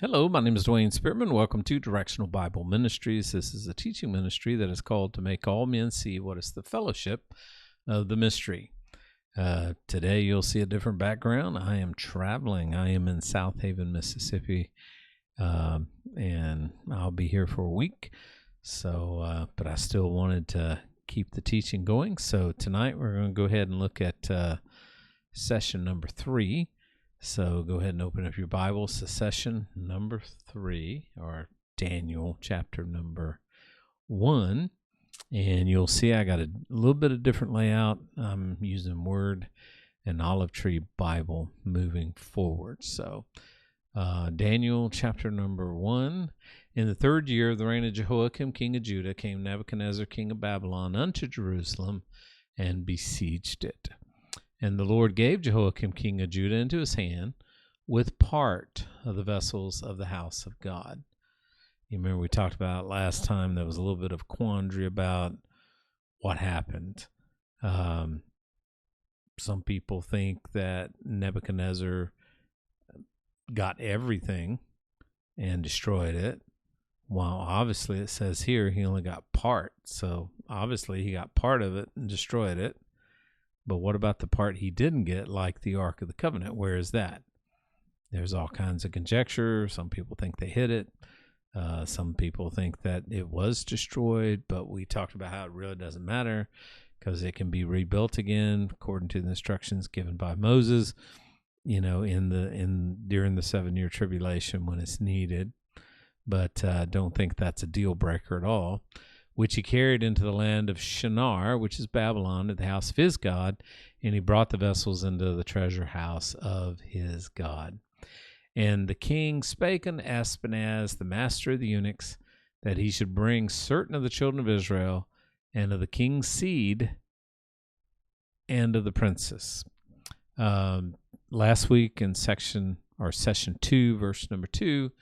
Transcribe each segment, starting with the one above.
Hello, my name is Dwayne Spearman. Welcome to Directional Bible Ministries. This is a teaching ministry that is called to make all men see what is the fellowship of the mystery. Today you'll see a different background. I am traveling. I am in South Haven, Mississippi, and I'll be here for a week. But I still wanted to keep the teaching going. So tonight we're going to go ahead and look at session number 3. So go ahead and open up your Bibles to session number 3, or Daniel chapter number 1. And you'll see I got a little bit of different layout. I'm using Word and Olive Tree Bible moving forward. So Daniel chapter number 1. In the 3rd year of the reign of Jehoiakim, king of Judah, came Nebuchadnezzar, king of Babylon, unto Jerusalem and besieged it. And the Lord gave Jehoiakim, king of Judah, into his hand with part of the vessels of the house of God. You remember we talked about last time there was a little bit of quandary about what happened. Some people think that Nebuchadnezzar got everything and destroyed it, while obviously it says here he only got part. So obviously he got part of it and destroyed it. But what about the part he didn't get, like the Ark of the Covenant? Where is that? There's all kinds of conjecture. Some people think they hid it. Some people think that it was destroyed, but we talked about how it really doesn't matter because it can be rebuilt again according to the instructions given by Moses, during the 7-year tribulation when it's needed. But don't think that's a deal breaker at all. Which he carried into the land of Shinar, which is Babylon, at the house of his God, and he brought the vessels into the treasure house of his God. And the king spake unto Ashpenaz, the master of the eunuchs, that he should bring certain of the children of Israel, and of the king's seed, and of the princes. Last week in session 2, verse number 2,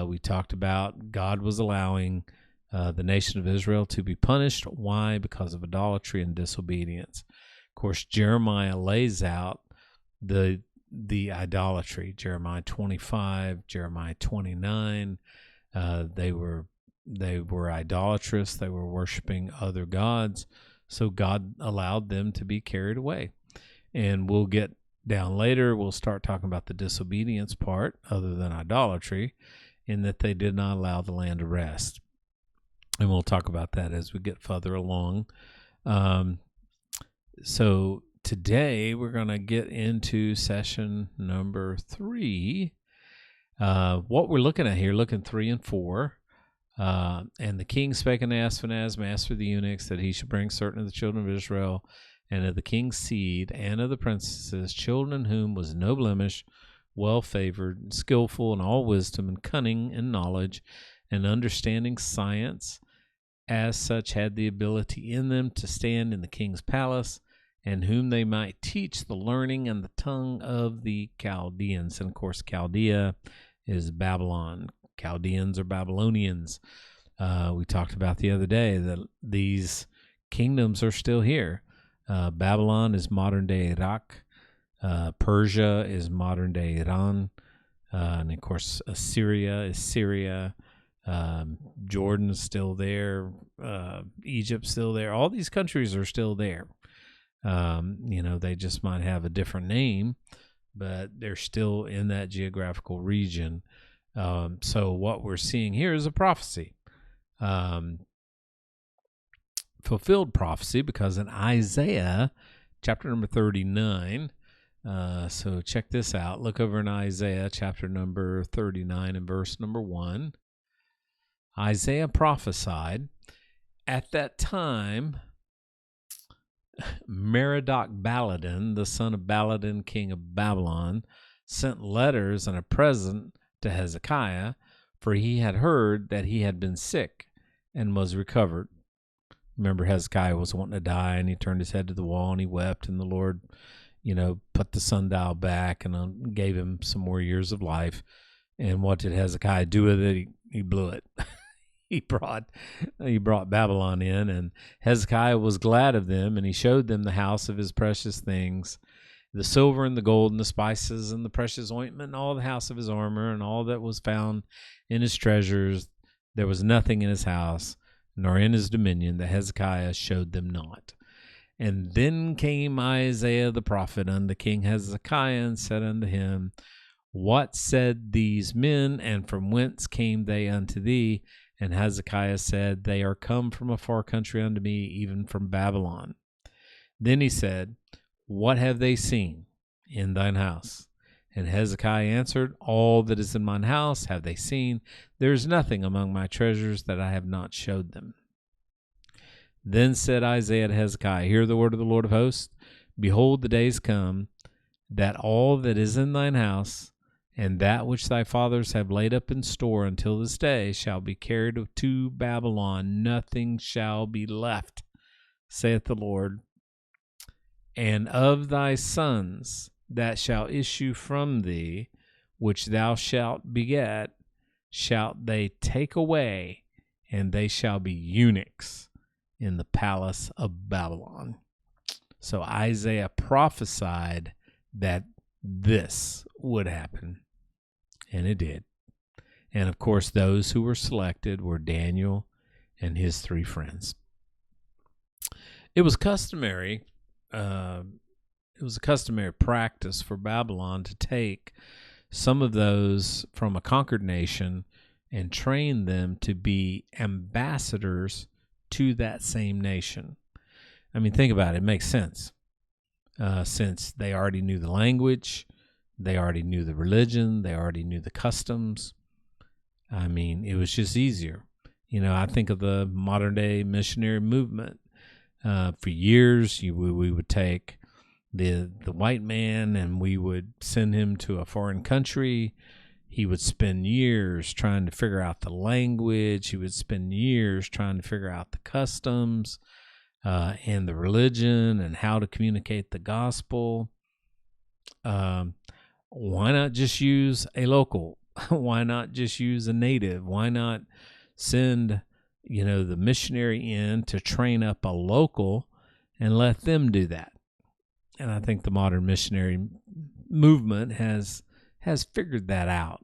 we talked about God was allowing the nation of Israel to be punished. Why? Because of idolatry and disobedience. Of course, Jeremiah lays out the idolatry. Jeremiah 25, Jeremiah 29. They were idolatrous. They were worshiping other gods. So God allowed them to be carried away. And we'll get down later. We'll start talking about the disobedience part, other than idolatry, in that they did not allow the land to rest. And we'll talk about that as we get further along. So today we're going to get into session number 3. What we're looking at here, looking 3 and 4. And the king spake unto Ashpenaz, master of the eunuchs, that he should bring certain of the children of Israel, and of the king's seed, and of the princesses, children in whom was no blemish, well favored, skillful in all wisdom, and cunning in knowledge, and understanding science, as such had the ability in them to stand in the king's palace, and whom they might teach the learning and the tongue of the Chaldeans. And of course, Chaldea is Babylon. Chaldeans are Babylonians. We talked about the other day that these kingdoms are still here. Babylon is modern-day Iraq. Persia is modern-day Iran. And of course, Assyria is Syria. Jordan's still there, Egypt's still there. All these countries are still there. They just might have a different name, but they're still in that geographical region. So what we're seeing here is a prophecy, fulfilled prophecy, because in Isaiah chapter number 39, so check this out. Look over in Isaiah chapter number 39 and verse number 1. Isaiah prophesied, at that time, Merodach-Baladan, the son of Baladan, king of Babylon, sent letters and a present to Hezekiah, for he had heard that he had been sick and was recovered. Remember, Hezekiah was wanting to die, and he turned his head to the wall, and he wept, and the Lord, put the sundial back and gave him some more years of life. And what did Hezekiah do with it? He blew it. He brought Babylon in, and Hezekiah was glad of them, and he showed them the house of his precious things. the silver and the gold and the spices and the precious ointment and all the house of his armor and all that was found in his treasures. There was nothing in his house nor in his dominion that Hezekiah showed them not. And then came Isaiah the prophet unto King Hezekiah and said unto him, What said these men, and from whence came they unto thee? And Hezekiah said, They are come from a far country unto me, even from Babylon. Then he said, What have they seen in thine house? And Hezekiah answered, All that is in mine house have they seen. There is nothing among my treasures that I have not showed them. Then said Isaiah to Hezekiah, Hear the word of the Lord of hosts. Behold, the days come, that all that is in thine house, and that which thy fathers have laid up in store until this day, shall be carried to Babylon. Nothing shall be left, saith the Lord. And of thy sons that shall issue from thee, which thou shalt beget, shalt they take away, and they shall be eunuchs in the palace of Babylon. So Isaiah prophesied that this would happen, and it did. And of course, those who were selected were Daniel and his 3 friends. It was customary. It was a customary practice for Babylon to take some of those from a conquered nation and train them to be ambassadors to that same nation. I mean, think about it. It makes sense. Since they already knew the language, they already knew the religion, they already knew the customs. I mean, it was just easier. You know, I think of the modern day missionary movement. For years, we would take the white man and we would send him to a foreign country. He would spend years trying to figure out the language. He would spend years trying to figure out the customs and the religion and how to communicate the gospel. Why not just use a local? Why not just use a native? Why not send, the missionary in to train up a local and let them do that? And I think the modern missionary movement has figured that out.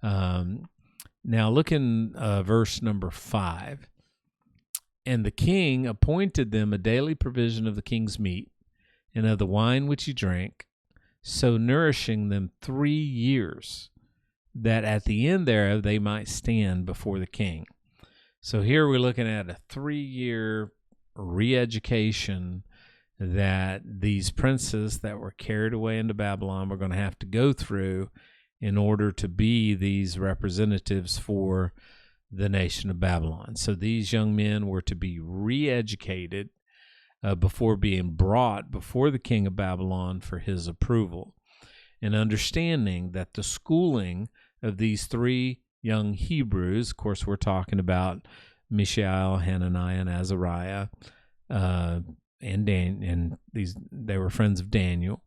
Now look in verse number 5. And the king appointed them a daily provision of the king's meat and of the wine which he drank, so nourishing them 3 years, that at the end thereof they might stand before the king. So here we're looking at a 3-year re-education that these princes that were carried away into Babylon were going to have to go through in order to be these representatives for the nation of Babylon. So these young men were to be re-educated before being brought before the king of Babylon for his approval. And understanding that the schooling of these 3 young Hebrews, of course we're talking about Mishael, Hananiah, and Azariah, and they were friends of Daniel,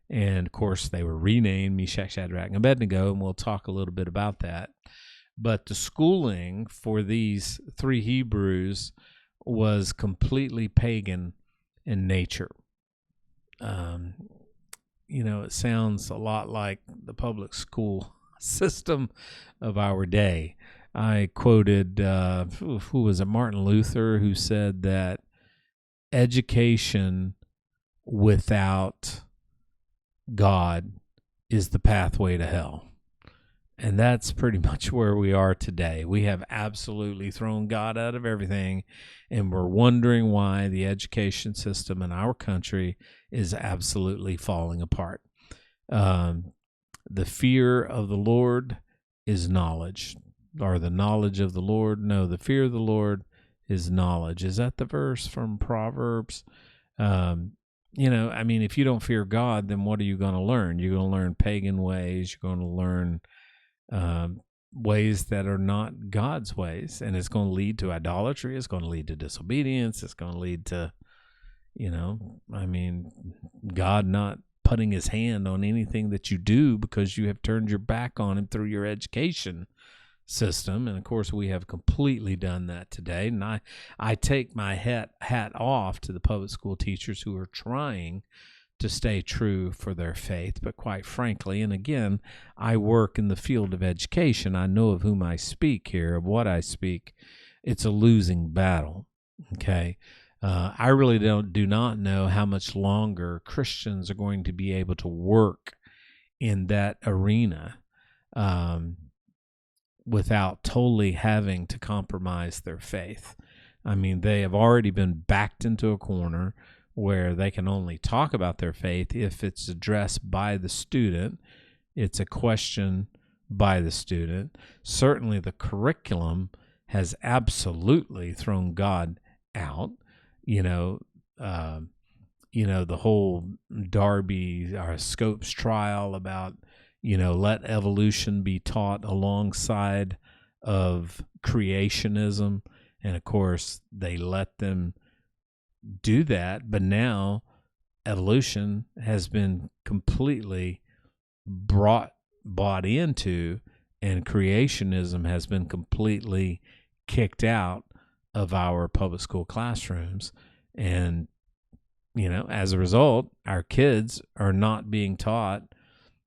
and of course they were renamed Meshach, Shadrach, and Abednego, and we'll talk a little bit about that. But the schooling for these 3 Hebrews was completely pagan in nature. It sounds a lot like the public school system of our day. I quoted, who was it, Martin Luther, who said that education without God is the pathway to hell. And that's pretty much where we are today. We have absolutely thrown God out of everything, and we're wondering why the education system in our country is absolutely falling apart. The fear of the Lord is knowledge, or the knowledge of the Lord. No, the fear of the Lord is knowledge. Is that the verse from Proverbs? If you don't fear God, then what are you going to learn? You're going to learn pagan ways. You're going to learn ways that are not God's ways, and it's going to lead to idolatry. It's going to lead to disobedience. It's going to lead to, God not putting his hand on anything that you do because you have turned your back on him through your education system. And of course we have completely done that today, and I take my hat off to the public school teachers who are trying to stay true for their faith. But quite frankly, and again, I work in the field of education. I know of whom I speak here, of what I speak. It's a losing battle. Okay. I really do not know how much longer Christians are going to be able to work in that arena without totally having to compromise their faith. I mean, they have already been backed into a corner where they can only talk about their faith if it's addressed by the student. It's a question by the student. Certainly the curriculum has absolutely thrown God out. The whole Darby or Scopes trial about, let evolution be taught alongside of creationism. And of course, they let them do that. But now evolution has been completely bought into, and creationism has been completely kicked out of our public school classrooms. And, as a result, our kids are not being taught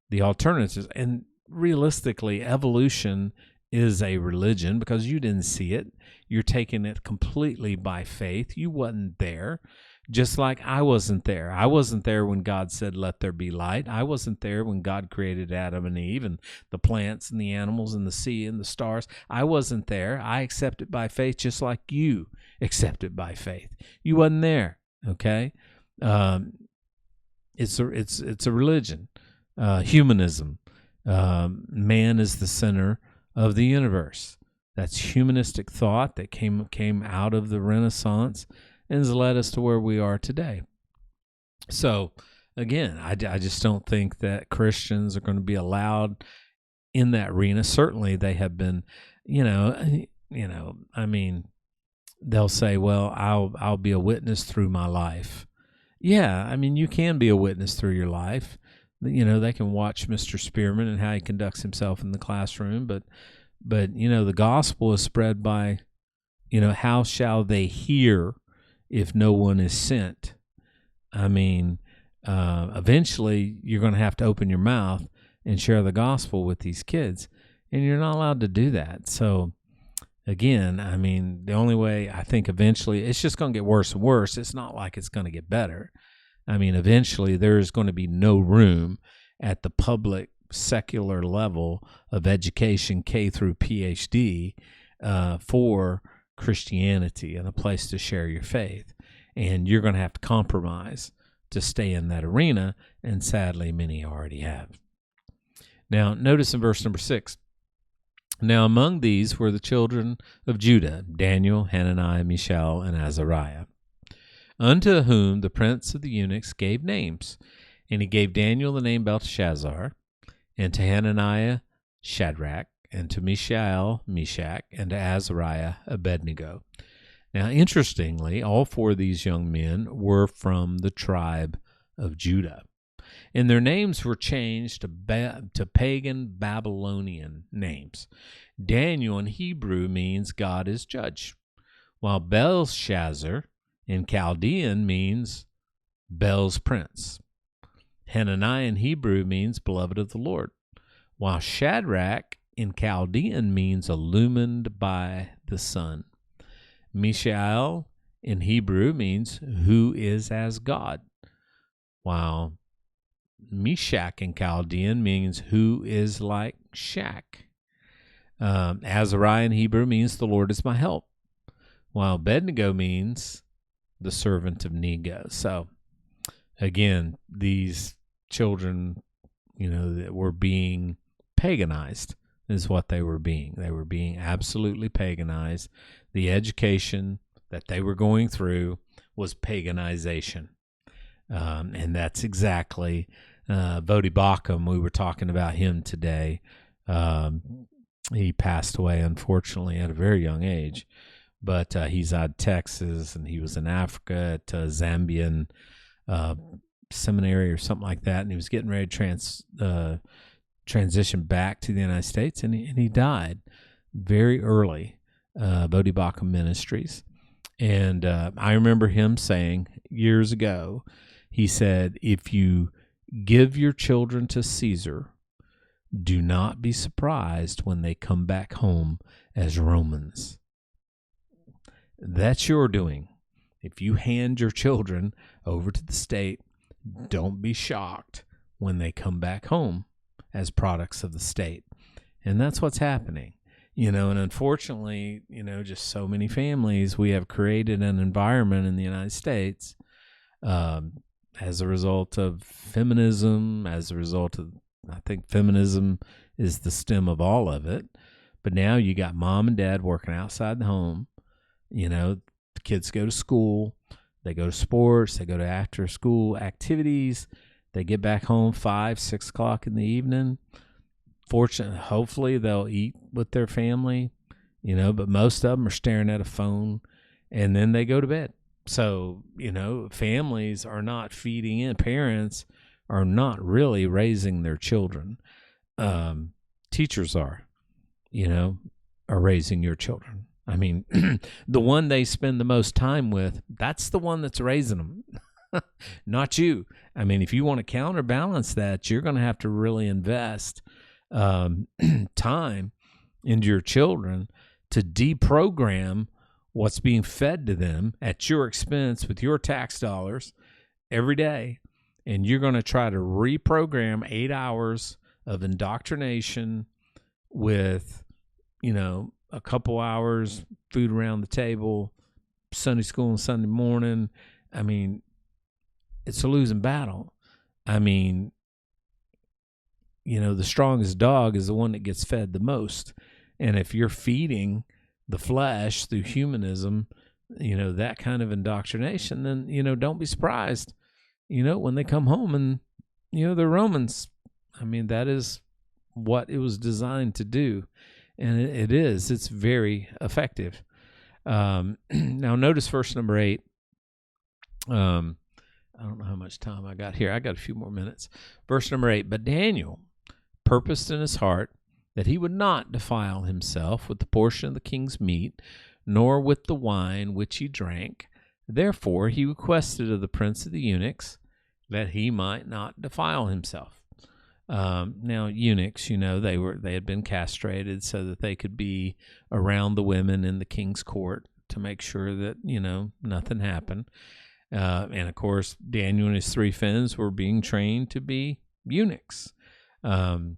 the alternatives. And realistically, evolution is a religion because you didn't see it. You're taking it completely by faith. You wasn't there, just like I wasn't there. I wasn't there when God said, let there be light. I wasn't there when God created Adam and Eve and the plants and the animals and the sea and the stars. I wasn't there. I accept it by faith just like you accept it by faith. You wasn't there, okay? It's a religion, humanism. Man is the center of the universe. That's humanistic thought that came out of the Renaissance and has led us to where we are today. So, again, I just don't think that Christians are going to be allowed in that arena. Certainly, they have been, they'll say, well, I'll be a witness through my life. Yeah, you can be a witness through your life. They can watch Mr. Spearman and how he conducts himself in the classroom, but the gospel is spread by, how shall they hear if no one is sent? Eventually you're going to have to open your mouth and share the gospel with these kids, and you're not allowed to do that. So again, the only way, I think eventually it's just going to get worse and worse. It's not like it's going to get better. Eventually there's going to be no room at the public secular level of education, K through PhD, for Christianity and a place to share your faith. And you're going to have to compromise to stay in that arena, and sadly, many already have. Now, notice in verse number 6, now among these were the children of Judah, Daniel, Hananiah, Mishael, and Azariah, unto whom the prince of the eunuchs gave names. And he gave Daniel the name Belteshazzar, and to Hananiah Shadrach, and to Mishael Meshach, and to Azariah Abednego. Now, interestingly, all four of these young men were from the tribe of Judah, and their names were changed to pagan Babylonian names. Daniel in Hebrew means God is judge, while Belshazzar in Chaldean means Bel's prince. Hananiah in Hebrew means beloved of the Lord, while Shadrach in Chaldean means illumined by the sun. Mishael in Hebrew means who is as God, while Meshach in Chaldean means who is like Shach. Azariah in Hebrew means the Lord is my help, while Abednego means the servant of Nego. So, again, these children, that were being paganized is what they were being. They were being absolutely paganized. The education that they were going through was paganization. And that's exactly Vodi Bakum. We were talking about him today. He passed away, unfortunately, at a very young age. But he's out of Texas, and he was in Africa at Zambian seminary or something like that, and he was getting ready to transition back to the United States, and he died very early. Vodi Bakum Ministries, and I remember him saying years ago, He said, if you give your children to Caesar, do not be surprised when they come back home as Romans. That's your doing. If you hand your children over to the state, don't be shocked when they come back home as products of the state. And that's what's happening. And unfortunately, just so many families, we have created an environment in the United States as a result of feminism, as a result of, I think feminism is the stem of all of it. But now you got mom and dad working outside the home. The kids go to school, they go to sports, they go to after school activities, they get back home 5, 6 o'clock in the evening. Fortunately, hopefully they'll eat with their family, but most of them are staring at a phone, and then they go to bed. So, families are not feeding in. Parents are not really raising their children. Teachers are raising your children. I mean, the one they spend the most time with, that's the one that's raising them, not you. I mean, if you want to counterbalance that, you're going to have to really invest time into your children to deprogram what's being fed to them at your expense with your tax dollars every day. And you're going to try to reprogram 8 hours of indoctrination with, a couple hours food around the table, Sunday school and Sunday morning. I mean, it's a losing battle. I mean, the strongest dog is the one that gets fed the most. And if you're feeding the flesh through humanism, that kind of indoctrination, then, don't be surprised, when they come home and, they're Romans. I mean, that is what it was designed to do. And it is. It's very effective. Now, notice verse number 8. I don't know how much time I got here. I got a few more minutes. Verse number 8. But Daniel purposed in his heart that he would not defile himself with the portion of the king's meat, nor with the wine which he drank. Therefore he requested of the prince of the eunuchs that he might not defile himself. Now eunuchs, they had been castrated so that they could be around the women in the king's court to make sure that, nothing happened. And of course, Daniel and his 3 friends were being trained to be eunuchs. And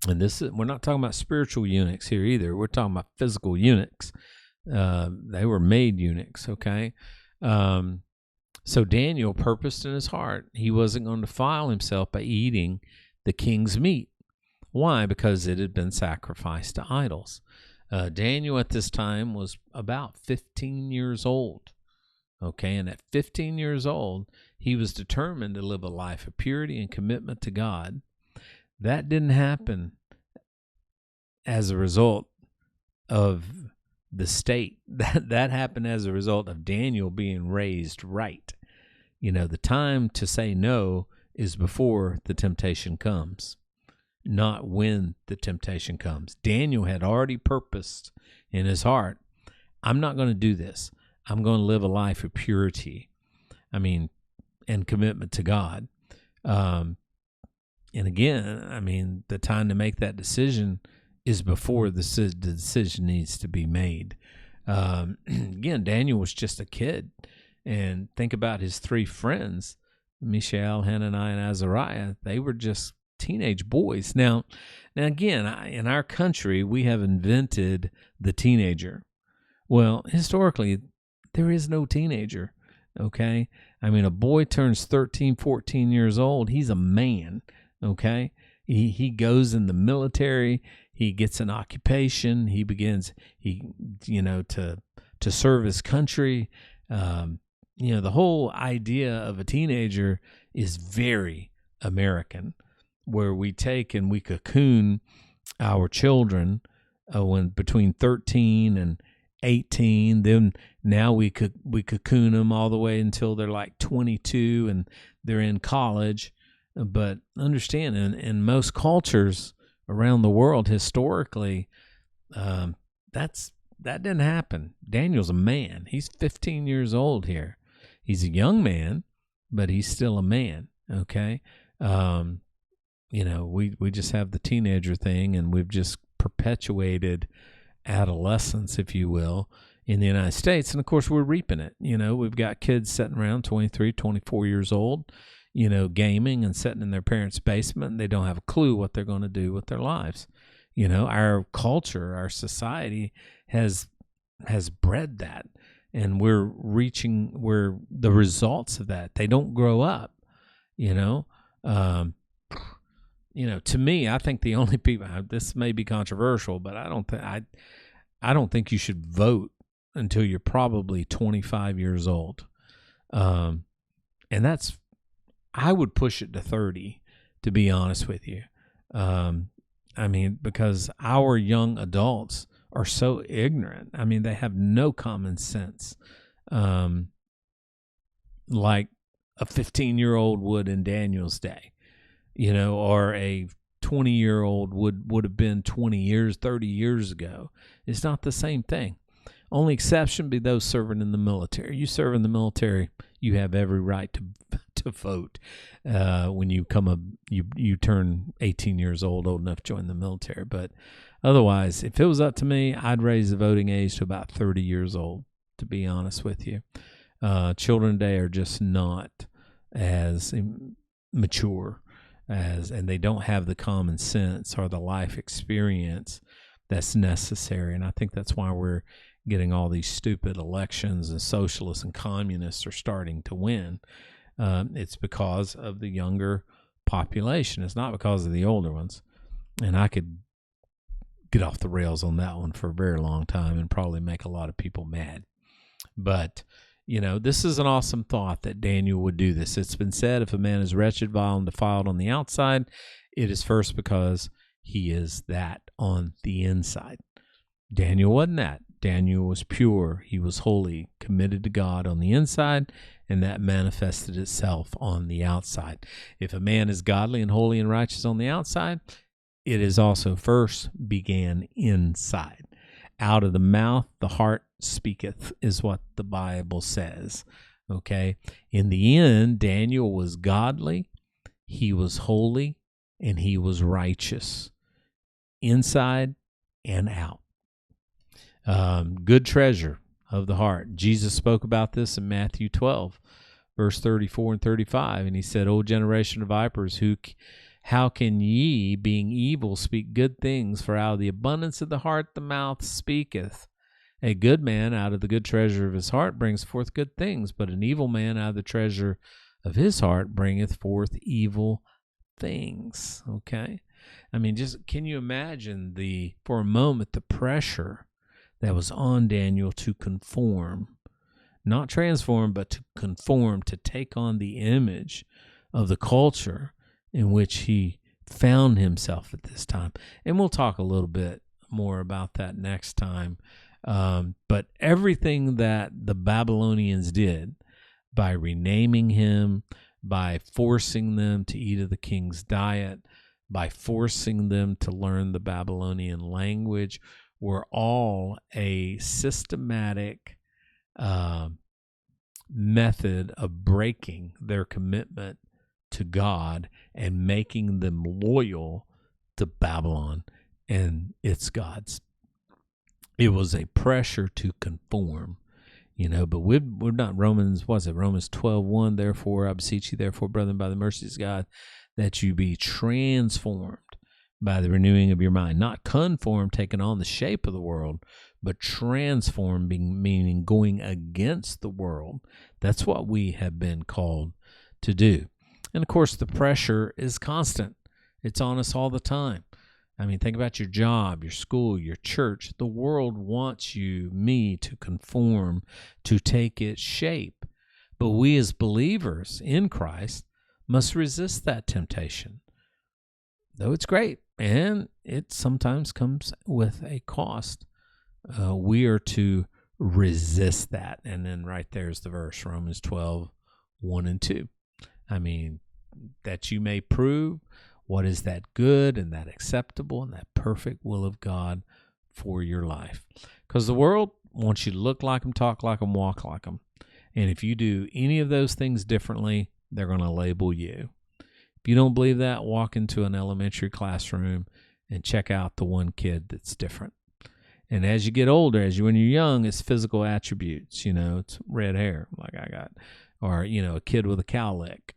we're not talking about spiritual eunuchs here either. We're talking about physical eunuchs. They were made eunuchs. Okay. So Daniel purposed in his heart he wasn't going to defile himself by eating the king's meat. Why? Because it had been sacrificed to idols. Daniel at this time was about 15 years old. Okay, and at 15 years old, he was determined to live a life of purity and commitment to God. That didn't happen as a result of the state. That happened as a result of Daniel being raised right. The time to say no is before the temptation comes, not when the temptation comes. Daniel had already purposed in his heart, I'm not going to do this. I'm going to live a life of purity, and commitment to God. And again, the time to make that decision is before the decision needs to be made. Again, Daniel was just a kid. And think about his 3 friends, Mishael, Hananiah, and Azariah. They were just teenage boys. Now again, in our country, we have invented the teenager. Well, historically, there is no teenager, okay? A boy turns 13, 14 years old. He's a man, okay? He goes in the military. He gets an occupation. He begins, to serve his country. The whole idea of a teenager is very American, where we take and we cocoon our children when between 13 and 18. Then now we cocoon them all the way until they're like 22 and they're in college. But understand, in most cultures around the world historically, that didn't happen. Daniel's a man. He's 15 years old here. He's a young man, but he's still a man, okay? We just have the teenager thing, and we've just perpetuated adolescence, if you will, in the United States. And of course, we're reaping it. We've got kids sitting around 23, 24 years old, gaming and sitting in their parents' basement, and they don't have a clue what they're going to do with their lives. Our culture, our society has bred that, and we're the results of that. They don't grow up, to me, I think the only people, this may be controversial, but I don't think you should vote until you're probably 25 years old. And I would push it to 30, to be honest with you. Because our young adults are so ignorant. They have no common sense, like a 15-year-old would in Daniel's day, or a 20-year-old would have been 20 years, 30 years ago. It's not the same thing. Only exception be those serving in the military. You serve in the military, you have every right to vote. When you you turn 18 years old enough to join the military. But otherwise, if it was up to me, I'd raise the voting age to about 30 years old, to be honest with you. Children today are just not as mature and they don't have the common sense or the life experience that's necessary. And I think that's why we're getting all these stupid elections, and socialists and communists are starting to win. It's because of the younger population. It's not because of the older ones. And I could get off the rails on that one for a very long time and probably make a lot of people mad. But, this is an awesome thought that Daniel would do this. It's been said, if a man is wretched, vile, and defiled on the outside, it is first because he is that on the inside. Daniel wasn't that. Daniel was pure. He was holy, committed to God on the inside, and that manifested itself on the outside. If a man is godly and holy and righteous on the outside, it is also first began inside. Out of the mouth, the heart speaketh, is what the Bible says. Okay? In the end, Daniel was godly, he was holy, and he was righteous, inside and out. Good treasure of the heart. Jesus spoke about this in Matthew 12, verse 34 and 35. And he said, O generation of vipers, how can ye, being evil, speak good things? For out of the abundance of the heart the mouth speaketh. A good man out of the good treasure of his heart brings forth good things, but an evil man out of the treasure of his heart bringeth forth evil things. Okay? Just can you imagine for a moment the pressure that was on Daniel to conform, not transform, but to conform, to take on the image of the culture in which he found himself at this time. And we'll talk a little bit more about that next time. But everything that the Babylonians did by renaming him, by forcing them to eat of the king's diet, by forcing them to learn the Babylonian language, were all a systematic method of breaking their commitment to God and making them loyal to Babylon and its gods. It was a pressure to conform, but we're not Romans 12:1, therefore I beseech you, therefore, brethren, by the mercies of God, that you be transformed by the renewing of your mind, not conform, taking on the shape of the world, but transform, meaning going against the world. That's what we have been called to do. And of course, the pressure is constant. It's on us all the time. Think about your job, your school, your church. The world wants me to conform, to take its shape. But we as believers in Christ must resist that temptation. Though it's great, and it sometimes comes with a cost, we are to resist that. And then right there's the verse, Romans 12:1 and 2. That you may prove what is that good and that acceptable and that perfect will of God for your life. Because the world wants you to look like them, talk like them, walk like them. And if you do any of those things differently, they're going to label you. If you don't believe that, walk into an elementary classroom and check out the one kid that's different. And as you get older, when you're young, it's physical attributes. It's red hair like I got, or, a kid with a cowlick.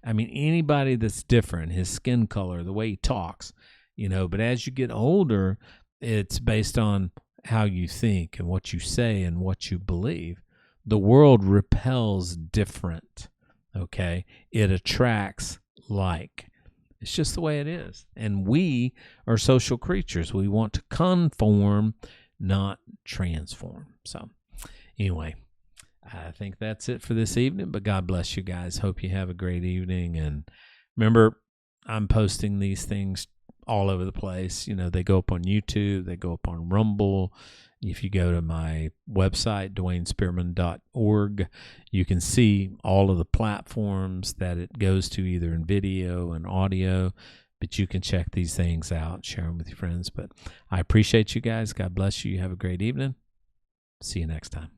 Anybody that's different, his skin color, the way he talks, But as you get older, it's based on how you think and what you say and what you believe. The world repels different, okay? It attracts like. It's just the way it is. And we are social creatures. We want to conform, not transform. So anyway, I think that's it for this evening, but God bless you guys. Hope you have a great evening. And remember, I'm posting these things all over the place. They go up on YouTube, they go up on Rumble. If you go to my website, dwaynespearman.org, you can see all of the platforms that it goes to, either in video and audio, but you can check these things out, share them with your friends. But I appreciate you guys. God bless you. Have a great evening. See you next time.